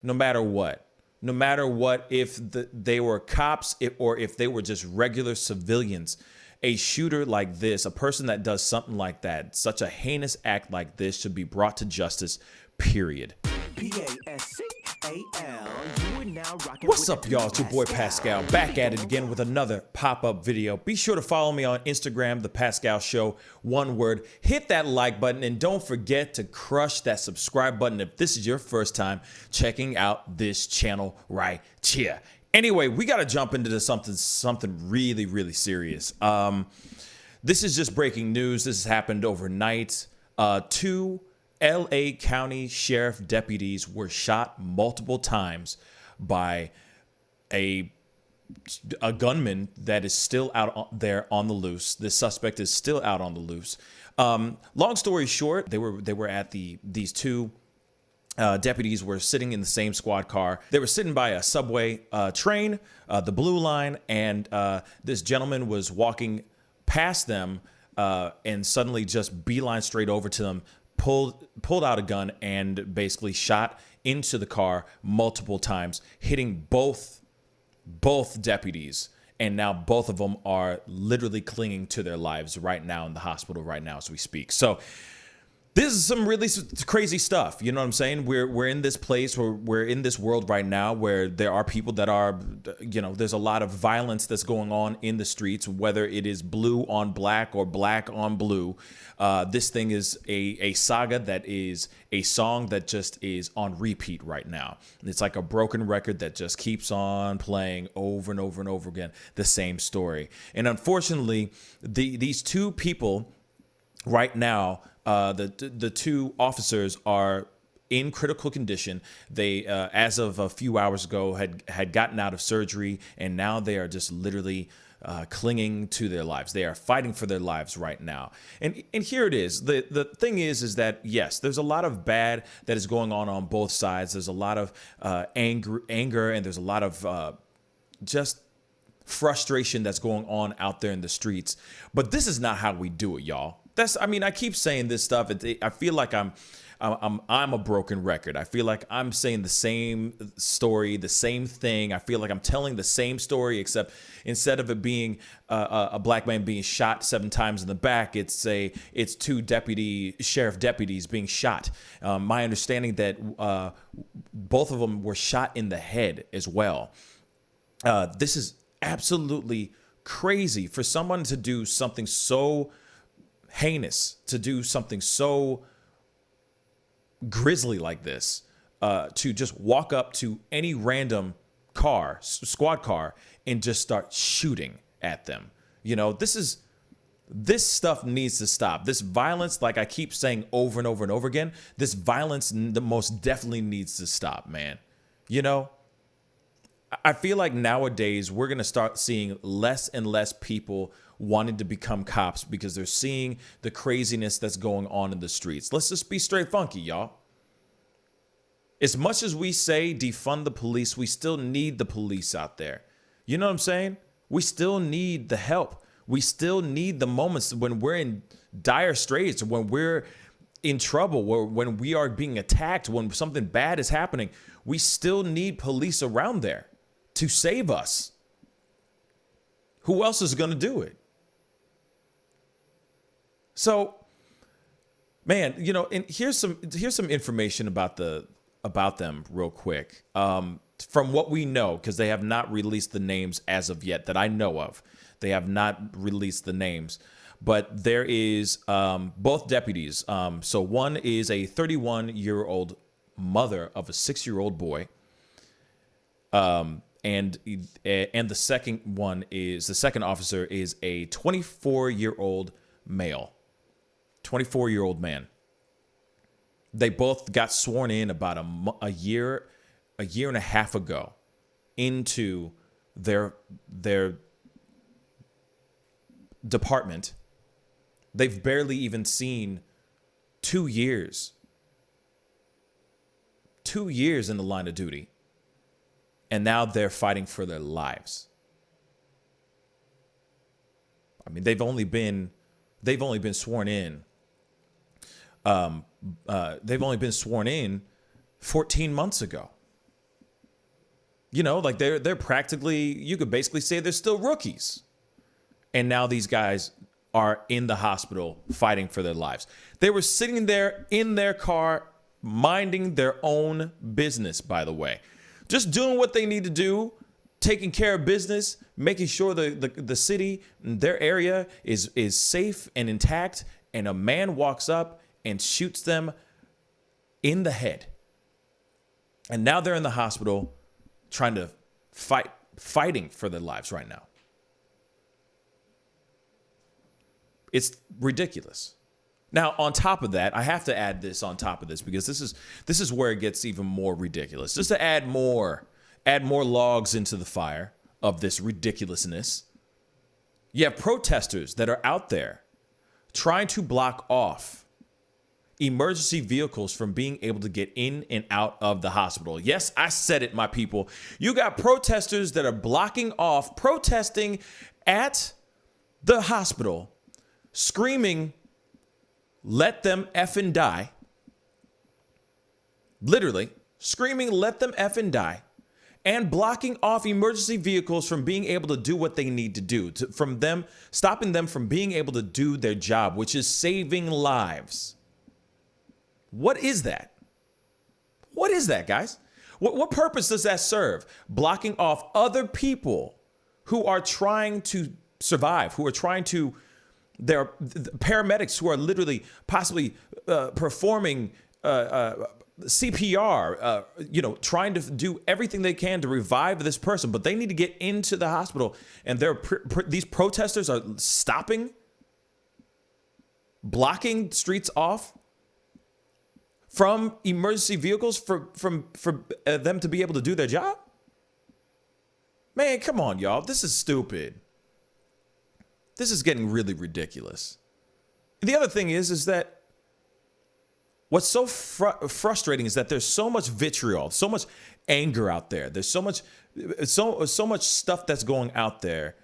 no matter what. No matter what, if they were cops or if they were just regular civilians, a shooter like this, a person that does something like that, such a heinous act like this should be brought to justice, period. What's up, y'all? It's your boy Pascal, back at it again with another pop-up video. Be sure to follow me on Instagram, The Pascal Show, one word. Hit that like button and don't forget to crush that subscribe button if this is your first time checking out this channel right here. Anyway, we got to jump into something really, really serious. This is just breaking news. This has happened overnight. Two LA County Sheriff deputies were shot multiple times by a gunman that is still out there on the loose. The suspect is still out on the loose. Long story short, they were at these two deputies were sitting in the same squad car. They were sitting by a subway train, the Blue Line, and this gentleman was walking past them and suddenly just beeline straight over to them, pulled out a gun and basically shot into the car multiple times, hitting both deputies. And now both of them are literally clinging to their lives right now in the hospital right now as we speak. So this is some really crazy stuff. You know what I'm saying? We're in this place where we're in this world right now where there are people that are, there's a lot of violence that's going on in the streets, whether it is blue on black or black on blue. This thing is a saga that is a song that just is on repeat right now. It's like a broken record that just keeps on playing over and over and over again, the same story. And unfortunately, these two people right now, the two officers are in critical condition. They, as of a few hours ago, had gotten out of surgery, and now they are just literally clinging to their lives. They are fighting for their lives right now. And here it is. The thing is that, yes, there's a lot of bad that is going on both sides. There's a lot of anger, and there's a lot of just frustration that's going on out there in the streets. But this is not how we do it, y'all. I keep saying this stuff. I feel like I'm a broken record. I feel like I'm saying the same story, the same thing. I feel like I'm telling the same story, except instead of it being a black man being shot 7 times in the back, it's two sheriff deputies being shot. My understanding that both of them were shot in the head as well. This is absolutely crazy for someone to do something so heinous, to do something so grisly like this, to just walk up to any random squad car, and just start shooting at them. This stuff needs to stop. This violence, like I keep saying over and over and over again, this violence most definitely needs to stop, man. I feel like nowadays we're going to start seeing less and less people wanting to become cops because they're seeing the craziness that's going on in the streets. Let's just be straight funky, y'all. As much as we say defund the police, we still need the police out there. You know what I'm saying? We still need the help. We still need the moments when we're in dire straits, when we're in trouble, when we are being attacked, when something bad is happening. We still need police around there to save us. Who else is going to do it? So, man, and here's some information about them real quick. From what we know, because they have not released the names as of yet that I know of. They have not released the names, but there is both deputies. So one is a 31-year-old mother of a 6-year-old boy. And the second officer is a 24-year-old male. 24-year-old man. They both got sworn in about a year and a half ago into their department. They've barely even seen 2 years. 2 years in the line of duty. And now they're fighting for their lives. They've only been sworn in. They've only been sworn in 14 months ago. You know, like they're practically, you could basically say they're still rookies. And now these guys are in the hospital fighting for their lives. They were sitting there in their car, minding their own business, by the way. Just doing what they need to do, taking care of business, making sure the city, their area is safe and intact. And a man walks up and shoots them in the head. And now they're in the hospital trying to fighting for their lives right now. It's ridiculous. Now, on top of that, I have to add this on top of this because this is where it gets even more ridiculous. Just to add more logs into the fire of this ridiculousness. You have protesters that are out there trying to block off emergency vehicles from being able to get in and out of the hospital. Yes, I said it, my people. You got protesters that are blocking off, protesting at the hospital, screaming, "Let them effing die." Literally screaming, "Let them effing die," and blocking off emergency vehicles from being able to do what they need to do, stopping them from being able to do their job, which is saving lives. What is that? What is that, guys? What purpose does that serve? Blocking off other people who are trying to survive, who are trying to, they're paramedics who are literally possibly performing CPR, trying to do everything they can to revive this person, but they need to get into the hospital. And these protesters are blocking streets off from emergency vehicles for them to be able to do their job. Man, come on, y'all. This is stupid. This is getting really ridiculous. The other thing is that what's so frustrating is that there's so much vitriol, so much anger out there. There's so much stuff that's going out there.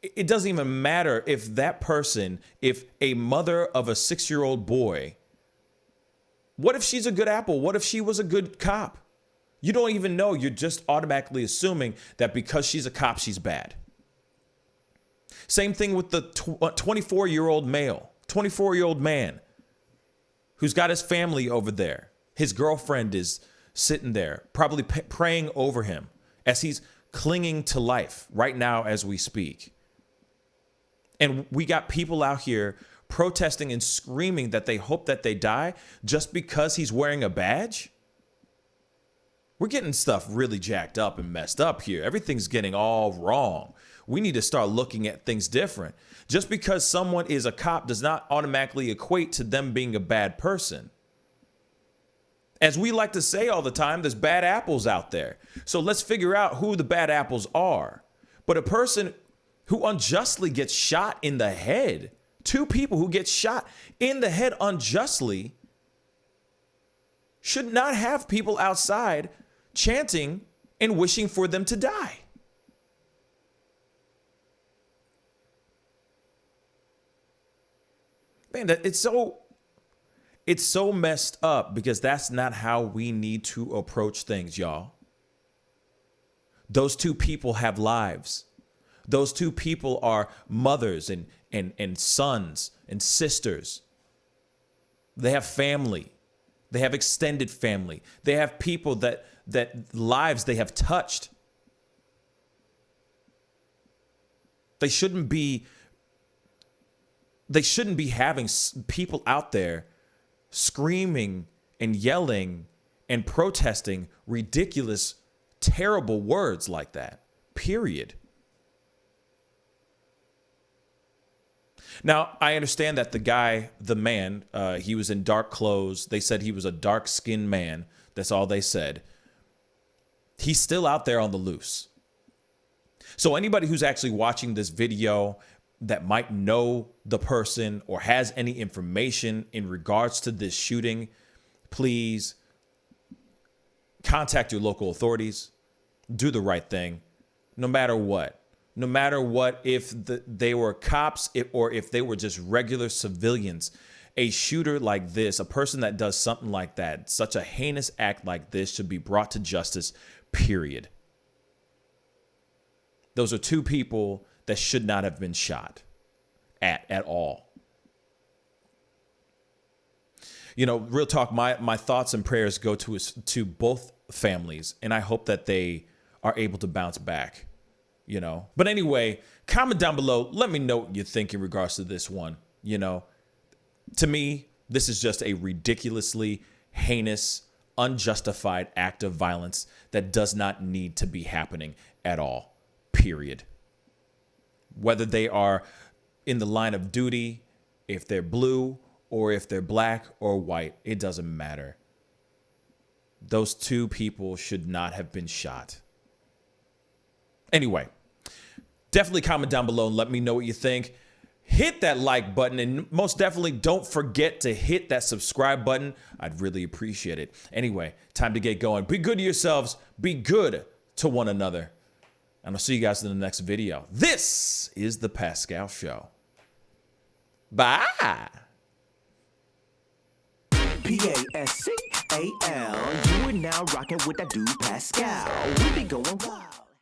It doesn't even matter if that person, if a mother of a 6-year-old boy, what if she's a good apple? What if she was a good cop? You don't even know. You're just automatically assuming that because she's a cop, she's bad. Same thing with the 24-year-old man who's got his family over there. His girlfriend is sitting there, probably praying over him as he's clinging to life right now as we speak. And we got people out here protesting and screaming that they hope that they die just because he's wearing a badge. We're getting stuff really jacked up and messed up here. Everything's getting all wrong. We need to start looking at things different. Just because someone is a cop does not automatically equate to them being a bad person. As we like to say all the time, there's bad apples out there. So let's figure out who the bad apples are. But a person who unjustly gets shot in the head, 2 people who get shot in the head unjustly, should not have people outside chanting and wishing for them to die. Man, it's so messed up because that's not how we need to approach things, y'all. Those 2 people have lives. Those 2 people are mothers and sons and sisters. They have family. They have extended family. They have people that lives they have touched. They shouldn't be having people out there screaming and yelling and protesting ridiculous, terrible words like that. Period. Now, I understand that the man, he was in dark clothes. They said he was a dark-skinned man. That's all they said. He's still out there on the loose. So anybody who's actually watching this video that might know the person or has any information in regards to this shooting, please contact your local authorities. Do the right thing, no matter what. No matter what, if they were cops or if they were just regular civilians, A shooter like this, a person that does something like that, such a heinous act like this, should be brought to justice, period. Those are two people that should not have been shot at all. You know, real talk, my thoughts and prayers go to both families, and I hope that they are able to bounce back, you know. But anyway, comment down below. Let me know what you think in regards to this one, you know. To me, this is just a ridiculously heinous, unjustified act of violence that does not need to be happening at all, period. Whether they are in the line of duty, if they're blue, or if they're black or white, it doesn't matter. Those two people should not have been shot. Anyway, definitely comment down below and let me know what you think. Hit that like button, and most definitely don't forget to hit that subscribe button. I'd really appreciate it. Anyway, time to get going. Be good to yourselves. Be good to one another. And I'll see you guys in the next video. This is The Pascal Show. Bye. Pascal, you are now rocking with that dude Pascal. We be going wild.